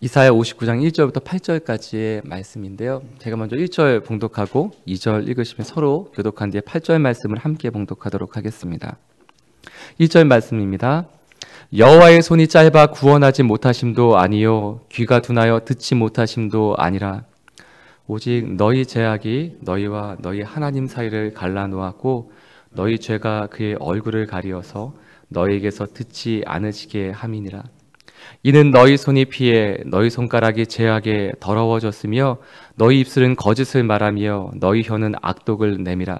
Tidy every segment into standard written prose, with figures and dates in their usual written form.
이사야 59장 1절부터 8절까지의 말씀인데요. 제가 먼저 1절 봉독하고 2절 읽으시면 서로 교독한 뒤에 8절 말씀을 함께 봉독하도록 하겠습니다. 1절 말씀입니다. 여호와의 손이 짧아 구원하지 못하심도 아니요 귀가 둔하여 듣지 못하심도 아니라 오직 너희 죄악이 너희와 너희 하나님 사이를 갈라놓았고 너희 죄가 그의 얼굴을 가리어서 너희에게서 듣지 않으시게 함이니라. 이는 너희 손이 피해 너희 손가락이 죄악에 더러워졌으며 너희 입술은 거짓을 말하며 너희 혀는 악독을 내밀어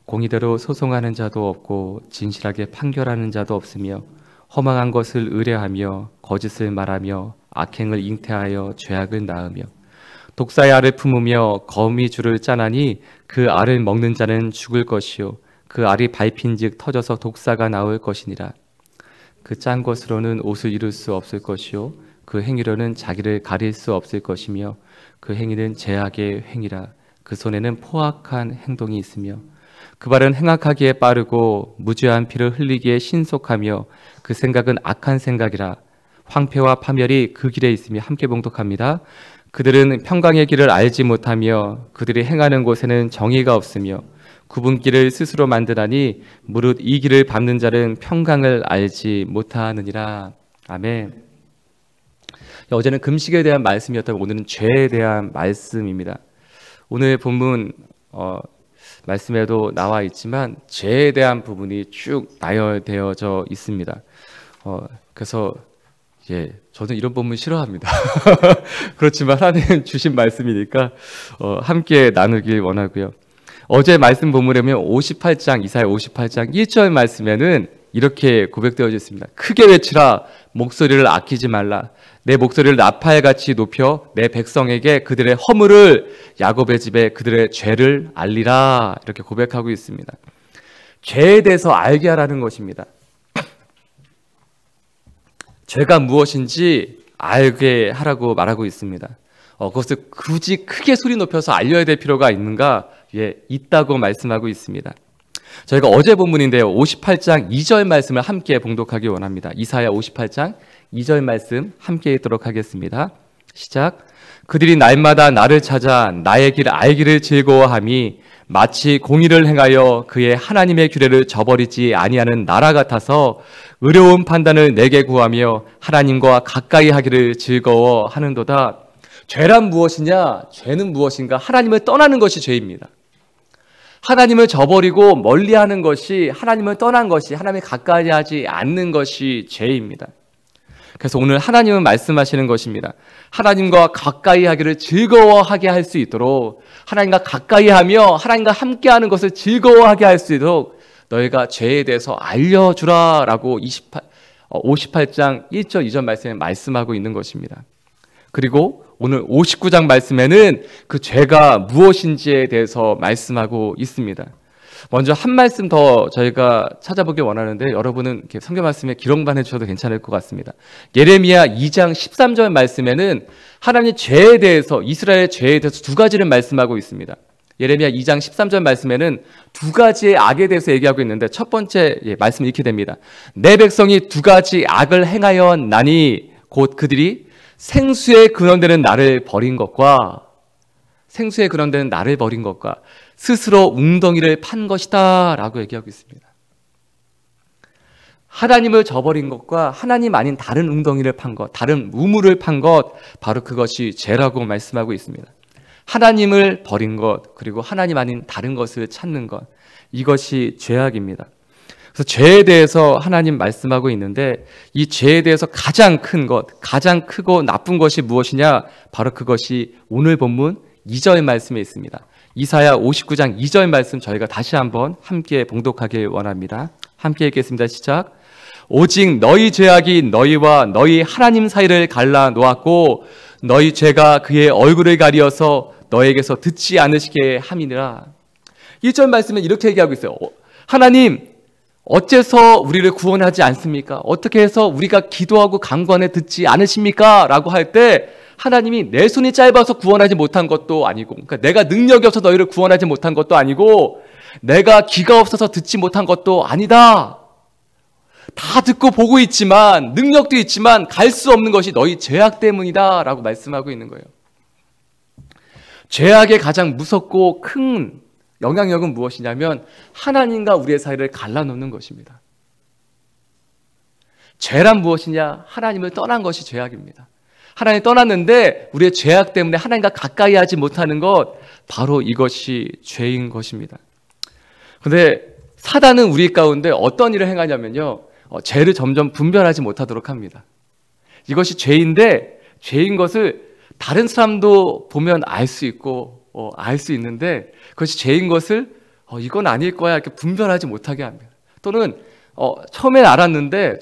공의대로 소송하는 자도 없고 진실하게 판결하는 자도 없으며 허망한 것을 의뢰하며 거짓을 말하며 악행을 잉태하여 죄악을 낳으며 독사의 알을 품으며 거미줄을 짜나니 그 알을 먹는 자는 죽을 것이요 그 알이 밟힌즉 터져서 독사가 나올 것이니라. 그 짠 것으로는 옷을 이룰 수 없을 것이요 그 행위로는 자기를 가릴 수 없을 것이며 그 행위는 죄악의 행위라. 그 손에는 포악한 행동이 있으며 그 발은 행악하기에 빠르고 무죄한 피를 흘리기에 신속하며 그 생각은 악한 생각이라. 황폐와 파멸이 그 길에 있으며 함께 봉독합니다. 그들은 평강의 길을 알지 못하며 그들이 행하는 곳에는 정의가 없으며 구분길을 스스로 만드나니 무릇 이 길을 밟는 자는 평강을 알지 못하느니라. 아멘. 어제는 금식에 대한 말씀이었다면 오늘은 죄에 대한 말씀입니다. 오늘 본문 말씀에도 나와 있지만 죄에 대한 부분이 쭉 나열되어져 있습니다. 그래서 저는 이런 본문 싫어합니다. 그렇지만 하나님 주신 말씀이니까 함께 나누길 원하고요. 어제 말씀 본문에 보면 58장 이사야 58장 1절 말씀에는 이렇게 고백되어져 있습니다. 크게 외치라 목소리를 아끼지 말라 내 목소리를 나팔같이 높여 내 백성에게 그들의 허물을 야곱의 집에 그들의 죄를 알리라 이렇게 고백하고 있습니다. 죄에 대해서 알게 하라는 것입니다. 죄가 무엇인지 알게 하라고 말하고 있습니다. 그것을 굳이 크게 소리 높여서 알려야 될 필요가 있는가? 있다고 말씀하고 있습니다. 저희가 어제 본문인데요. 58장 2절 말씀을 함께 봉독하기 원합니다. 이사야 58장 2절 말씀 함께 읽도록 하겠습니다. 시작. 그들이 날마다 나를 찾아 나의 길 알기를 즐거워함이 마치 공의를 행하여 그의 하나님의 규례를 저버리지 아니하는 나라 같아서 의로운 판단을 내게 구하며 하나님과 가까이 하기를 즐거워하는도다. 죄란 무엇이냐? 죄는 무엇인가? 하나님을 떠나는 것이 죄입니다. 하나님을 저버리고 멀리하는 것이 하나님을 떠난 것이 하나님을 가까이 하지 않는 것이 죄입니다. 그래서 오늘 하나님은 말씀하시는 것입니다. 하나님과 가까이 하기를 즐거워하게 할 수 있도록 하나님과 가까이 하며 하나님과 함께하는 것을 즐거워하게 할 수 있도록 너희가 죄에 대해서 알려주라 라고 58장 1절 2절 말씀에 말씀하고 있는 것입니다. 그리고 오늘 59장 말씀에는 그 죄가 무엇인지에 대해서 말씀하고 있습니다. 먼저 한 말씀 더 저희가 찾아보길 원하는데 여러분은 이렇게 성경 말씀에 기록만 해주셔도 괜찮을 것 같습니다. 예레미야 2장 13절 말씀에는 하나님의 죄에 대해서 이스라엘의 죄에 대해서 두 가지를 말씀하고 있습니다. 예레미야 2장 13절 말씀에는 두 가지의 악에 대해서 얘기하고 있는데 첫 번째 말씀을 읽게 됩니다. 내 백성이 두 가지 악을 행하여 나니 곧 그들이 생수에 근원되는 나를 버린 것과 스스로 웅덩이를 판 것이다 라고 얘기하고 있습니다. 하나님을 저버린 것과 하나님 아닌 다른 웅덩이를 판 것, 다른 우물을 판 것, 바로 그것이 죄라고 말씀하고 있습니다. 하나님을 버린 것, 그리고 하나님 아닌 다른 것을 찾는 것, 이것이 죄악입니다. 그래서 죄에 대해서 하나님 말씀하고 있는데 이 죄에 대해서 가장 큰 것, 가장 크고 나쁜 것이 무엇이냐? 바로 그것이 오늘 본문 2절 말씀에 있습니다. 이사야 59장 2절 말씀 저희가 다시 한번 함께 봉독하길 원합니다. 함께 읽겠습니다. 시작. 오직 너희 죄악이 너희와 너희 하나님 사이를 갈라 놓았고 너희 죄가 그의 얼굴을 가리어서 너에게서 듣지 않으시게 함이니라. 1절 말씀은 이렇게 얘기하고 있어요. 하나님, 어째서 우리를 구원하지 않습니까? 어떻게 해서 우리가 기도하고 간구하네 듣지 않으십니까? 라고 할 때 하나님이 내 손이 짧아서 구원하지 못한 것도 아니고, 그러니까 내가 능력이 없어서 너희를 구원하지 못한 것도 아니고, 내가 귀가 없어서 듣지 못한 것도 아니다. 다 듣고 보고 있지만 능력도 있지만 갈 수 없는 것이 너희 죄악 때문이다 라고 말씀하고 있는 거예요. 죄악의 가장 무섭고 큰 영향력은 무엇이냐면 하나님과 우리의 사이를 갈라놓는 것입니다. 죄란 무엇이냐? 하나님을 떠난 것이 죄악입니다. 하나님 떠났는데 우리의 죄악 때문에 하나님과 가까이 하지 못하는 것, 바로 이것이 죄인 것입니다. 그런데 사단은 우리 가운데 어떤 일을 행하냐면요, 죄를 점점 분별하지 못하도록 합니다. 이것이 죄인데 죄인 것을 다른 사람도 보면 알 수 있고 알 수 있는데 그것이 죄인 것을 이건 아닐 거야 이렇게 분별하지 못하게 합니다. 또는 처음에 알았는데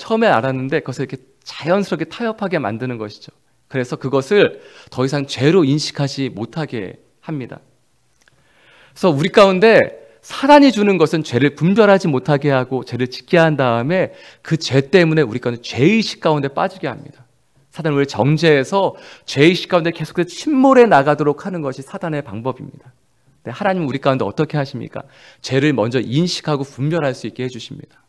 그것을 이렇게 자연스럽게 타협하게 만드는 것이죠. 그래서 그것을 더 이상 죄로 인식하지 못하게 합니다. 그래서 우리 가운데 사단이 주는 것은 죄를 분별하지 못하게 하고 죄를 짓게 한 다음에 그 죄 때문에 우리 가운데 죄의식 가운데 빠지게 합니다. 사단은 우리를 정죄해서 죄의식 가운데 계속해서 침몰해 나가도록 하는 것이 사단의 방법입니다. 하나님은 우리 가운데 어떻게 하십니까? 죄를 먼저 인식하고 분별할 수 있게 해주십니다.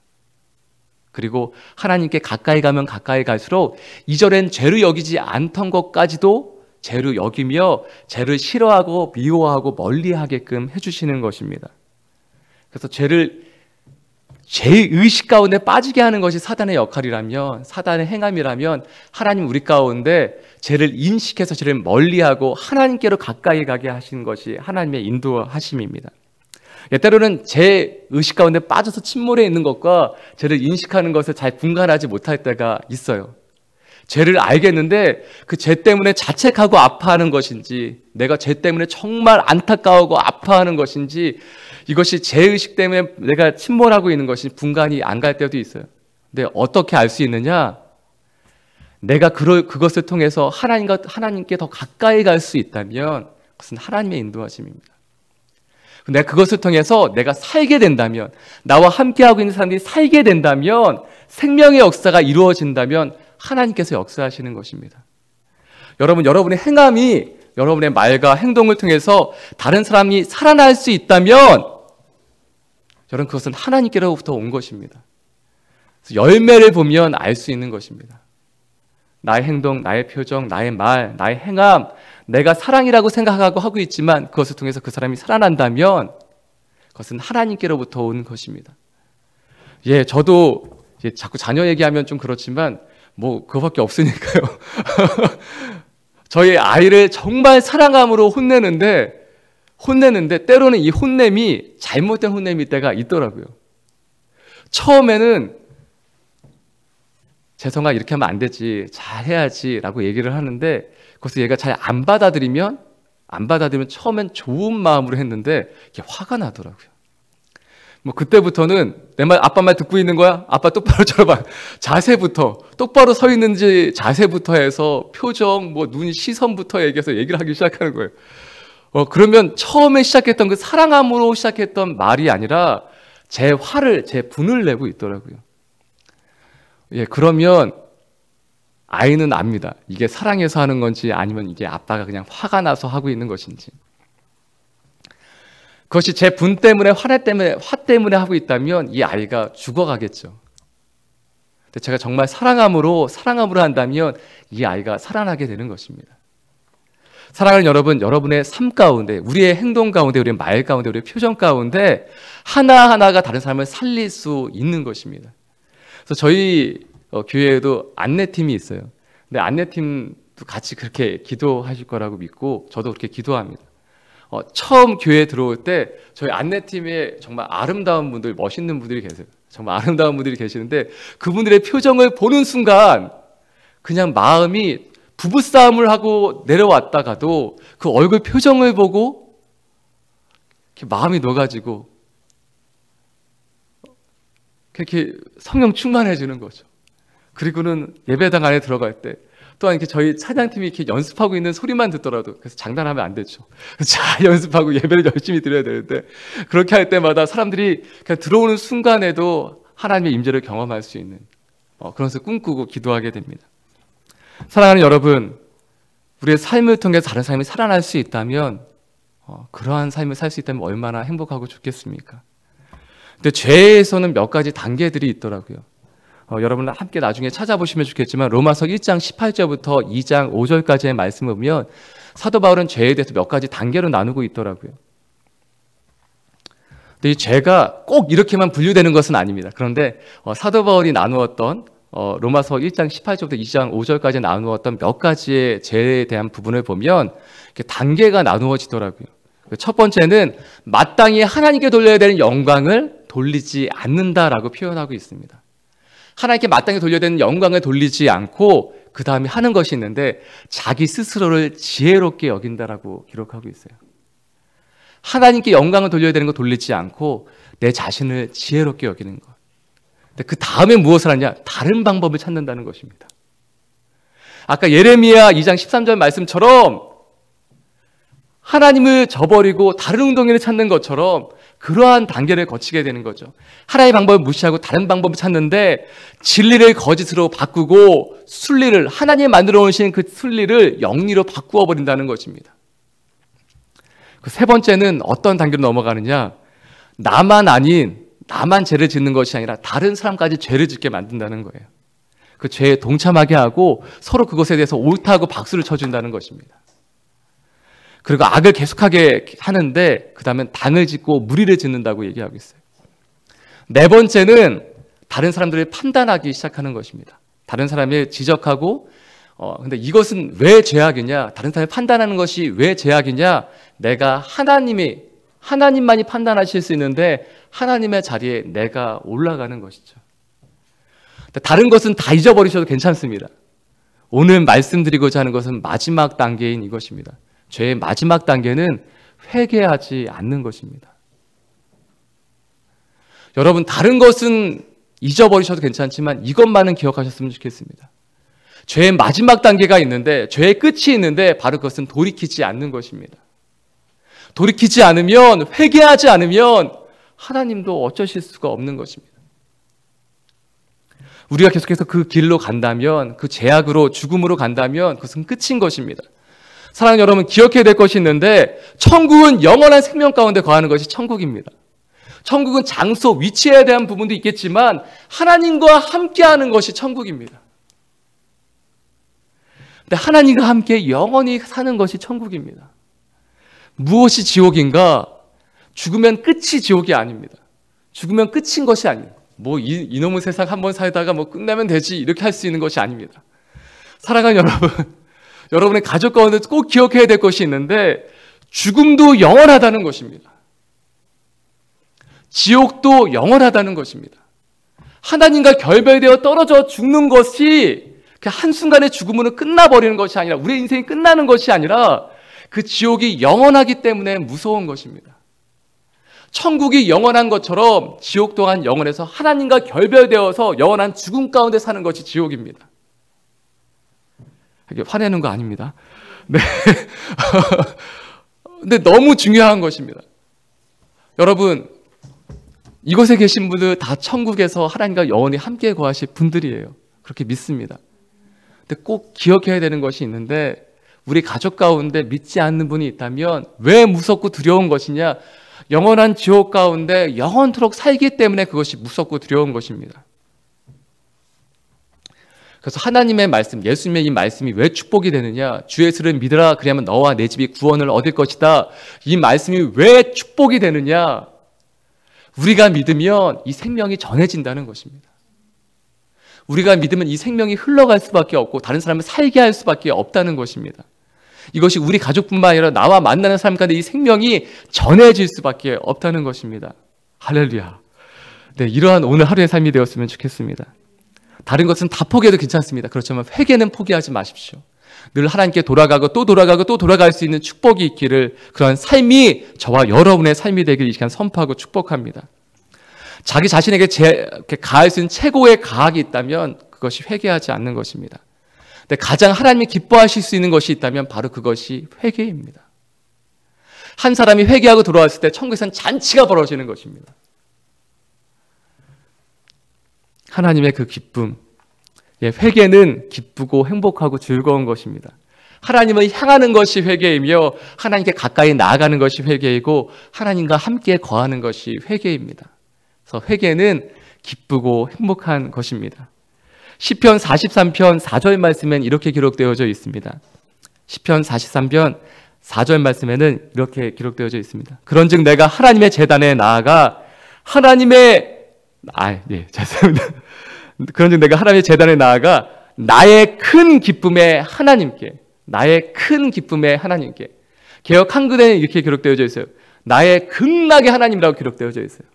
그리고 하나님께 가까이 가면 가까이 갈수록 이전엔 죄로 여기지 않던 것까지도 죄로 여기며 죄를 싫어하고 미워하고 멀리하게끔 해주시는 것입니다. 그래서 죄의식 가운데 빠지게 하는 것이 사단의 역할이라면, 사단의 행함이라면, 하나님 우리 가운데 죄를 인식해서 죄를 멀리하고 하나님께로 가까이 가게 하시는 것이 하나님의 인도하심입니다. 때로는 죄의식 가운데 빠져서 침몰해 있는 것과 죄를 인식하는 것을 잘 분간하지 못할 때가 있어요. 죄를 알겠는데 그 죄 때문에 자책하고 아파하는 것인지, 내가 죄 때문에 정말 안타까워하고 아파하는 것인지, 이것이 죄의식 때문에 내가 침몰하고 있는 것이 분간이 안 갈 때도 있어요. 근데 어떻게 알 수 있느냐? 내가 그것을 통해서 하나님께 더 가까이 갈 수 있다면 그것은 하나님의 인도하심입니다. 내가 그것을 통해서 내가 살게 된다면, 나와 함께하고 있는 사람들이 살게 된다면, 생명의 역사가 이루어진다면 하나님께서 역사하시는 것입니다. 여러분의 행함이 여러분의 말과 행동을 통해서 다른 사람이 살아날 수 있다면 여러분 그것은 하나님께로부터 온 것입니다. 그래서 열매를 보면 알 수 있는 것입니다. 나의 행동, 나의 표정, 나의 말, 나의 행함, 내가 사랑이라고 생각하고 하고 있지만 그것을 통해서 그 사람이 살아난다면 그것은 하나님께로부터 온 것입니다. 저도 자꾸 자녀 얘기하면 좀 그렇지만 그거밖에 없으니까요. 저희 아이를 정말 사랑함으로 혼내는데 때로는 이 혼냄이 잘못된 혼냄일 때가 있더라고요. 처음에는 재성아 이렇게 하면 안 되지, 잘해야지 라고 얘기를 하는데 그것을 얘가 잘 안 받아들이면 처음엔 좋은 마음으로 했는데 이게 화가 나더라고요. 그때부터는 내 말, 아빠 말 듣고 있는 거야? 아빠 똑바로 쳐봐. 자세부터, 똑바로 서 있는지 자세부터 해서 표정, 눈, 시선부터 얘기해서 얘기를 하기 시작하는 거예요. 그러면 처음에 시작했던 그 사랑함으로 시작했던 말이 아니라 제 분을 내고 있더라고요. 그러면 아이는 압니다. 이게 사랑해서 하는 건지 아니면 이게 아빠가 그냥 화가 나서 하고 있는 것인지. 그것이 제 분 때문에, 화 때문에 하고 있다면 이 아이가 죽어가겠죠. 근데 제가 정말 사랑함으로 한다면 이 아이가 살아나게 되는 것입니다. 사랑하는 여러분, 여러분의 삶 가운데, 우리의 행동 가운데, 우리의 말 가운데, 우리의 표정 가운데 하나하나가 다른 사람을 살릴 수 있는 것입니다. 그래서 저희 교회에도 안내팀이 있어요. 근데 안내팀도 같이 그렇게 기도하실 거라고 믿고 저도 그렇게 기도합니다. 처음 교회에 들어올 때 저희 안내팀에 정말 아름다운 분들, 멋있는 분들이 계세요. 정말 아름다운 분들이 계시는데 그분들의 표정을 보는 순간 그냥 마음이 부부싸움을 하고 내려왔다가도 그 얼굴 표정을 보고 이렇게 마음이 녹아지고 그렇게 성령 충만해지는 거죠. 그리고는 예배당 안에 들어갈 때 또한 이렇게 저희 찬양팀이 이렇게 연습하고 있는 소리만 듣더라도, 그래서 장난하면 안 되죠. 잘 연습하고 예배를 열심히 드려야 되는데 그렇게 할 때마다 사람들이 그냥 들어오는 순간에도 하나님의 임재를 경험할 수 있는 그런 것을 꿈꾸고 기도하게 됩니다. 사랑하는 여러분, 우리의 삶을 통해서 다른 사람이 살아날 수 있다면 그러한 삶을 살 수 있다면 얼마나 행복하고 좋겠습니까? 근데 죄에서는 몇 가지 단계들이 있더라고요. 여러분 함께 나중에 찾아보시면 좋겠지만 로마서 1장 18절부터 2장 5절까지의 말씀을 보면 사도 바울은 죄에 대해서 몇 가지 단계로 나누고 있더라고요. 근데 이 죄가 꼭 이렇게만 분류되는 것은 아닙니다. 그런데 사도 바울이 나누었던 로마서 1장 18절부터 2장 5절까지 나누었던 몇 가지의 죄에 대한 부분을 보면 이렇게 단계가 나누어지더라고요. 첫 번째는 마땅히 하나님께 돌려야 되는 영광을 돌리지 않는다라고 표현하고 있습니다. 하나님께 마땅히 돌려야 되는 영광을 돌리지 않고 그 다음에 하는 것이 있는데 자기 스스로를 지혜롭게 여긴다라고 기록하고 있어요. 하나님께 영광을 돌려야 되는 거 돌리지 않고 내 자신을 지혜롭게 여기는 것. 근데 그 다음에 무엇을 하냐? 다른 방법을 찾는다는 것입니다. 아까 예레미야 2장 13절 말씀처럼 하나님을 저버리고 다른 웅덩이를 찾는 것처럼 그러한 단계를 거치게 되는 거죠. 하나님의 방법을 무시하고 다른 방법을 찾는데 진리를 거짓으로 바꾸고 순리를, 하나님이 만들어 오신 그 순리를 영리로 바꾸어 버린다는 것입니다. 그 세 번째는 어떤 단계로 넘어가느냐? 나만 죄를 짓는 것이 아니라 다른 사람까지 죄를 짓게 만든다는 거예요. 그 죄에 동참하게 하고 서로 그것에 대해서 옳다고 박수를 쳐준다는 것입니다. 그리고 악을 계속하게 하는데 그 다음엔 당을 짓고 무리를 짓는다고 얘기하고 있어요. 네 번째는 다른 사람들을 판단하기 시작하는 것입니다. 다른 사람을 지적하고 근데 이것은 왜 죄악이냐? 다른 사람을 판단하는 것이 왜 죄악이냐? 내가 하나님만이 판단하실 수 있는데 하나님의 자리에 내가 올라가는 것이죠. 다른 것은 다 잊어버리셔도 괜찮습니다. 오늘 말씀드리고자 하는 것은 마지막 단계인 이것입니다. 죄의 마지막 단계는 회개하지 않는 것입니다. 여러분 다른 것은 잊어버리셔도 괜찮지만 이것만은 기억하셨으면 좋겠습니다. 죄의 마지막 단계가 있는데 죄의 끝이 있는데 바로 그것은 돌이키지 않는 것입니다. 돌이키지 않으면 회개하지 않으면 하나님도 어쩌실 수가 없는 것입니다. 우리가 계속해서 그 길로 간다면 그 죄악으로 죽음으로 간다면 그것은 끝인 것입니다. 사랑하는 여러분 기억해야 될 것이 있는데 천국은 영원한 생명 가운데 거하는 것이 천국입니다. 천국은 장소, 위치에 대한 부분도 있겠지만 하나님과 함께하는 것이 천국입니다. 근데 하나님과 함께 영원히 사는 것이 천국입니다. 무엇이 지옥인가? 죽으면 끝이 지옥이 아닙니다. 죽으면 끝인 것이 아니에요. 이놈의 세상 한번 살다가 끝나면 되지 이렇게 할 수 있는 것이 아닙니다. 사랑하는 여러분, 여러분의 가족 가운데 꼭 기억해야 될 것이 있는데 죽음도 영원하다는 것입니다. 지옥도 영원하다는 것입니다. 하나님과 결별되어 떨어져 죽는 것이 한순간의 죽음으로 끝나버리는 것이 아니라 우리의 인생이 끝나는 것이 아니라 그 지옥이 영원하기 때문에 무서운 것입니다. 천국이 영원한 것처럼 지옥 또한 영원해서 하나님과 결별되어서 영원한 죽음 가운데 사는 것이 지옥입니다. 이게 화내는 거 아닙니다. 네. 근데 너무 중요한 것입니다. 여러분, 이곳에 계신 분들 다 천국에서 하나님과 영원히 함께 거하실 분들이에요. 그렇게 믿습니다. 근데 꼭 기억해야 되는 것이 있는데 우리 가족 가운데 믿지 않는 분이 있다면 왜 무섭고 두려운 것이냐? 영원한 지옥 가운데 영원토록 살기 때문에 그것이 무섭고 두려운 것입니다. 그래서 하나님의 말씀, 예수님의 이 말씀이 왜 축복이 되느냐? 주 예수를 믿으라 그리하면 너와 내 집이 구원을 얻을 것이다. 이 말씀이 왜 축복이 되느냐? 우리가 믿으면 이 생명이 전해진다는 것입니다. 우리가 믿으면 이 생명이 흘러갈 수밖에 없고 다른 사람을 살게 할 수밖에 없다는 것입니다. 이것이 우리 가족뿐만 아니라 나와 만나는 사람 가운데 이 생명이 전해질 수밖에 없다는 것입니다. 할렐루야. 네, 이러한 오늘 하루의 삶이 되었으면 좋겠습니다. 다른 것은 다 포기해도 괜찮습니다. 그렇지만 회개는 포기하지 마십시오. 늘 하나님께 돌아가고 또 돌아가고 또 돌아갈 수 있는 축복이 있기를, 그러한 삶이 저와 여러분의 삶이 되기를 이 시간 선포하고 축복합니다. 자기 자신에게 가할 수 있는 최고의 가학이 있다면 그것이 회개하지 않는 것입니다. 근데 가장 하나님이 기뻐하실 수 있는 것이 있다면 바로 그것이 회개입니다. 한 사람이 회개하고 돌아왔을 때 천국에서는 잔치가 벌어지는 것입니다. 하나님의 그 기쁨, 회개는 기쁘고 행복하고 즐거운 것입니다. 하나님을 향하는 것이 회개이며 하나님께 가까이 나아가는 것이 회개이고 하나님과 함께 거하는 것이 회개입니다. 그래서 회개는 기쁘고 행복한 것입니다. 시편 43편 4절 말씀엔 이렇게 기록되어져 있습니다. 시편 43편 4절 말씀에는 이렇게 기록되어져 있습니다. 그런즉 내가 하나님의 제단에 나아가 그런즉 내가 하나님의 제단에 나아가 나의 큰 기쁨의 하나님께, 나의 큰 기쁨의 하나님께. 개역 한글에는 이렇게 기록되어져 있어요. 나의 극락의 하나님이라고 기록되어져 있어요.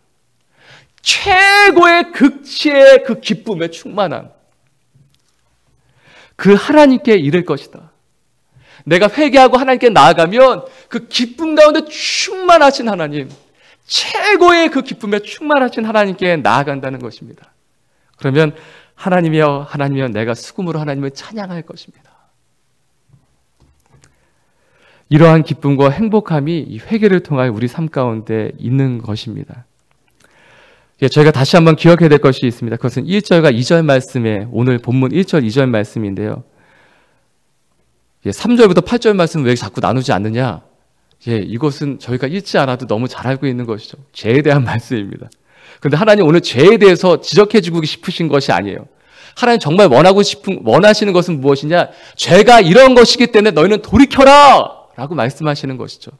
최고의 극치의 그 기쁨의 충만함, 그 하나님께 이를 것이다. 내가 회개하고 하나님께 나아가면 그 기쁨 가운데 충만하신 하나님, 최고의 그 기쁨에 충만하신 하나님께 나아간다는 것입니다. 그러면 하나님이여 내가 수금으로 하나님을 찬양할 것입니다. 이러한 기쁨과 행복함이 이 회개를 통하여 우리 삶 가운데 있는 것입니다. 저희가 다시 한번 기억해야 될 것이 있습니다. 그것은 1절과 2절 말씀에, 오늘 본문 1절, 2절 말씀인데요. 3절부터 8절 말씀은 왜 자꾸 나누지 않느냐? 이것은 저희가 읽지 않아도 너무 잘 알고 있는 것이죠. 죄에 대한 말씀입니다. 그런데 하나님 오늘 죄에 대해서 지적해주고 싶으신 것이 아니에요. 하나님 정말 원하시는 것은 무엇이냐? 죄가 이런 것이기 때문에 너희는 돌이켜라! 라고 말씀하시는 것이죠.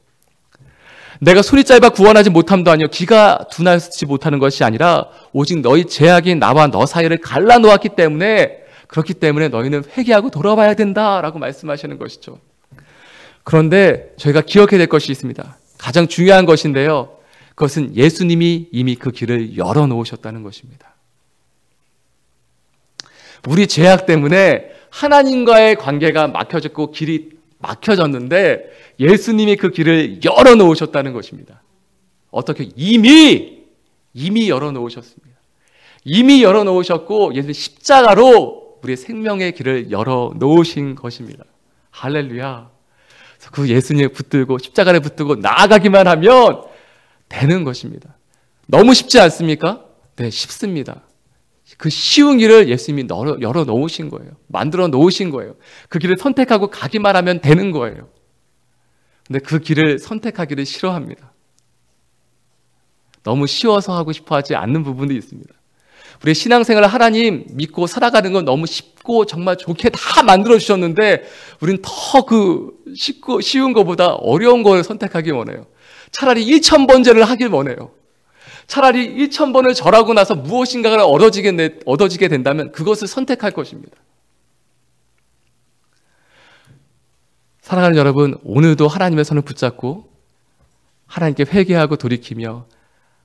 내가 손이 짧아 구원하지 못함도 아니요 귀가 둔하지 못하는 것이 아니라 오직 너희 죄악인 나와 너 사이를 갈라놓았기 때문에, 그렇기 때문에 너희는 회개하고 돌아와야 된다라고 말씀하시는 것이죠. 그런데 저희가 기억해야 될 것이 있습니다. 가장 중요한 것인데요, 그것은 예수님이 이미 그 길을 열어놓으셨다는 것입니다. 우리 죄악 때문에 하나님과의 관계가 막혀졌고 길이 막혀졌는데 예수님이 그 길을 열어놓으셨다는 것입니다. 어떻게? 이미 열어놓으셨습니다. 이미 열어놓으셨고 예수님 십자가로 우리의 생명의 길을 열어놓으신 것입니다. 할렐루야. 그 예수님을 붙들고 십자가를 붙들고 나아가기만 하면 되는 것입니다. 너무 쉽지 않습니까? 네, 쉽습니다. 그 쉬운 길을 예수님이 열어놓으신 거예요. 만들어 놓으신 거예요. 그 길을 선택하고 가기만 하면 되는 거예요. 근데 그 길을 선택하기를 싫어합니다. 너무 쉬워서 하고 싶어 하지 않는 부분도 있습니다. 우리의 신앙생활을 하나님 믿고 살아가는 건 너무 쉽고 정말 좋게 다 만들어 주셨는데 우린 더 그 쉬운 것보다 어려운 걸 선택하기 원해요. 차라리 1000번제를 하길 원해요. 차라리 1000번을 절하고 나서 무엇인가를 얻어지게 된다면 그것을 선택할 것입니다. 사랑하는 여러분, 오늘도 하나님의 손을 붙잡고 하나님께 회개하고 돌이키며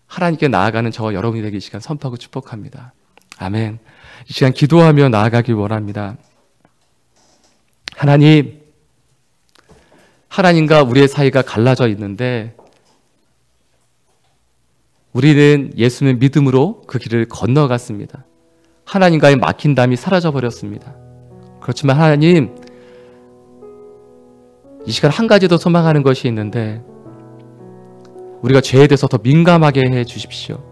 하나님께 나아가는 저와 여러분이 되기 이 시간 선포하고 축복합니다. 아멘. 이 시간 기도하며 나아가길 원합니다. 하나님과 우리의 사이가 갈라져 있는데 우리는 예수님의 믿음으로 그 길을 건너갔습니다. 하나님과의 막힌담이 사라져버렸습니다. 그렇지만 하나님, 이 시간 한 가지 더 소망하는 것이 있는데 우리가 죄에 대해서 더 민감하게 해 주십시오.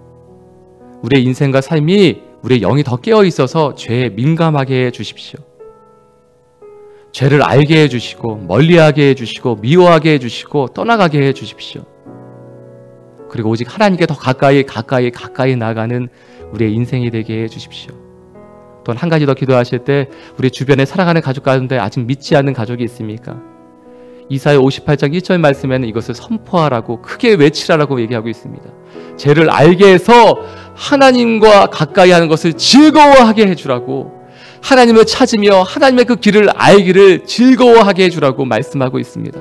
우리의 인생과 삶이, 우리의 영이 더 깨어 있어서 죄에 민감하게 해 주십시오. 죄를 알게 해 주시고 멀리하게 해 주시고 미워하게 해 주시고 떠나가게 해 주십시오. 그리고 오직 하나님께 더 가까이 나아가는 우리의 인생이 되게 해 주십시오. 또한 한 가지 더 기도하실 때 우리 주변에 사랑하는 가족 가운데 아직 믿지 않는 가족이 있습니까? 이사야 58장 1절 말씀에는 이것을 선포하라고, 크게 외치라라고 얘기하고 있습니다. 죄를 알게 해서 하나님과 가까이 하는 것을 즐거워하게 해주라고, 하나님을 찾으며 하나님의 그 길을 알기를 즐거워하게 해주라고 말씀하고 있습니다.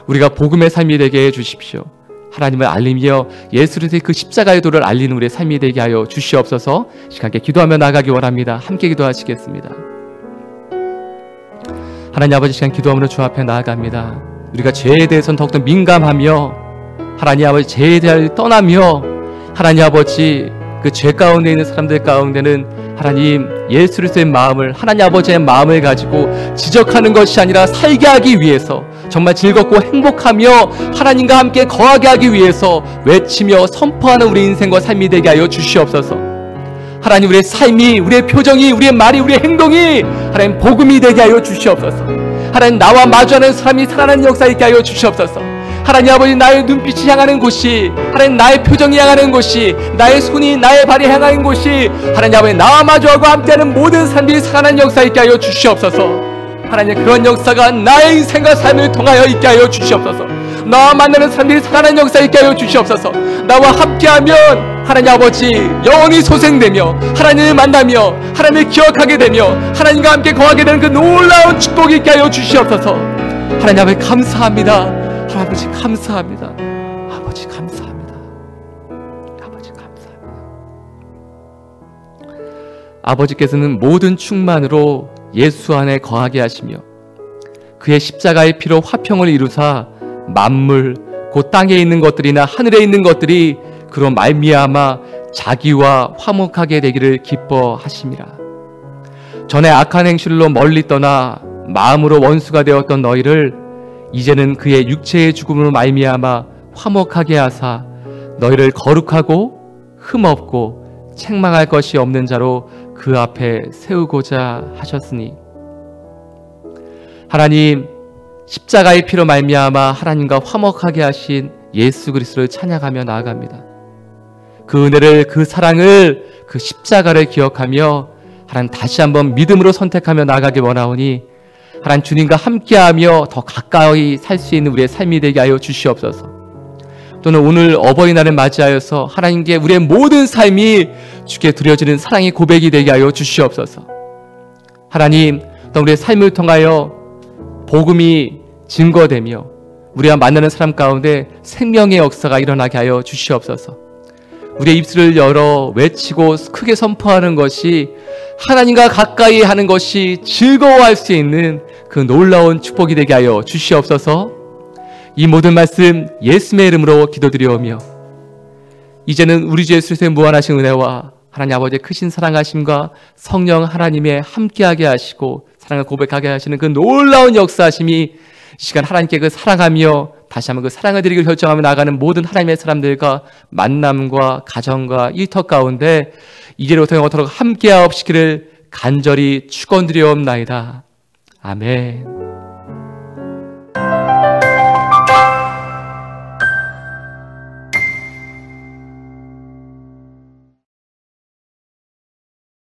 우리가 복음의 삶이 되게 해주십시오. 하나님을 알리며 예수 그리스도의 그 십자가의 도를 알리는 우리의 삶이 되게 하여 주시옵소서. 시간께 기도하며 나가기 원합니다. 함께 기도하시겠습니다. 하나님 아버지, 시간 기도함으로 주 앞에 나아갑니다. 우리가 죄에 대해서는 더욱더 민감하며 하나님 아버지 죄에 대해 떠나며 하나님 아버지 그 죄 가운데 있는 사람들 가운데는 하나님 예수 그리스도의 마음을, 하나님 아버지의 마음을 가지고 지적하는 것이 아니라 살게 하기 위해서, 정말 즐겁고 행복하며 하나님과 함께 거하게 하기 위해서 외치며 선포하는 우리 인생과 삶이 되게 하여 주시옵소서. 하나님, 우리의 삶이, 우리의 표정이, 우리의 말이, 우리의 행동이 하나님 복음이 되게 하여 주시옵소서. 하나님, 나와 마주하는 사람이 살아나는 역사 있게 하여 주시옵소서. 하나님 아버지, 나의 눈빛이 향하는 곳이, 하나님 나의 표정이 향하는 곳이, 나의 손이 나의 발이 향하는 곳이 하나님 아버지 나와 마주하고 함께하는 모든 사람들이 살아나는 역사 있게 하여 주시옵소서. 하나님, 그런 역사가 나의 인생과 삶을 통하여 있게 하여 주시옵소서. 나와 만나는 사람들이 살아나는 역사 있게 하여 주시옵소서. 나와 함께하면 하나님 아버지 영원히 소생되며 하나님을 만나며 하나님을 기억하게 되며 하나님과 함께 거하게 되는 그 놀라운 축복이 있게 하여 주시옵소서. 하나님 아버지 감사합니다. 아버지 감사합니다. 아버지 감사합니다. 아버지 감사합니다. 아버지께서는 모든 충만으로 예수 안에 거하게 하시며 그의 십자가의 피로 화평을 이루사 만물 곧 땅에 있는 것들이나 하늘에 있는 것들이 그로 말미암아 자기와 화목하게 되기를 기뻐하심이라. 전에 악한 행실로 멀리 떠나 마음으로 원수가 되었던 너희를 이제는 그의 육체의 죽음으로 말미암아 화목하게 하사 너희를 거룩하고 흠없고 책망할 것이 없는 자로 그 앞에 세우고자 하셨으니. 하나님, 십자가의 피로 말미암아 하나님과 화목하게 하신 예수 그리스도를 찬양하며 나아갑니다. 그 은혜를, 그 사랑을, 그 십자가를 기억하며 하나님 다시 한번 믿음으로 선택하며 나아가기 원하오니 하나님 주님과 함께하며 더 가까이 살 수 있는 우리의 삶이 되게 하여 주시옵소서. 또는 오늘 어버이날을 맞이하여서 하나님께 우리의 모든 삶이 주께 드려지는 사랑의 고백이 되게 하여 주시옵소서. 하나님, 또 우리의 삶을 통하여 복음이 증거되며 우리가 만나는 사람 가운데 생명의 역사가 일어나게 하여 주시옵소서. 우리의 입술을 열어 외치고 크게 선포하는 것이 하나님과 가까이 하는 것이 즐거워할 수 있는 그 놀라운 축복이 되게 하여 주시옵소서. 이 모든 말씀 예수님의 이름으로 기도드리오며 이제는 우리 주 예수 그리스도의 무한하신 은혜와 하나님 아버지의 크신 사랑하심과 성령 하나님의 함께하게 하시고 사랑을 고백하게 하시는 그 놀라운 역사하심이 이 시간 하나님께 그 사랑하며 다시 한번 그 사랑을 드리기를 결정하며 나가는 모든 하나님의 사람들과 만남과 가정과 일터 가운데 이제로부터 영원토록 함께하옵시기를 간절히 축원드리옵나이다. 아멘.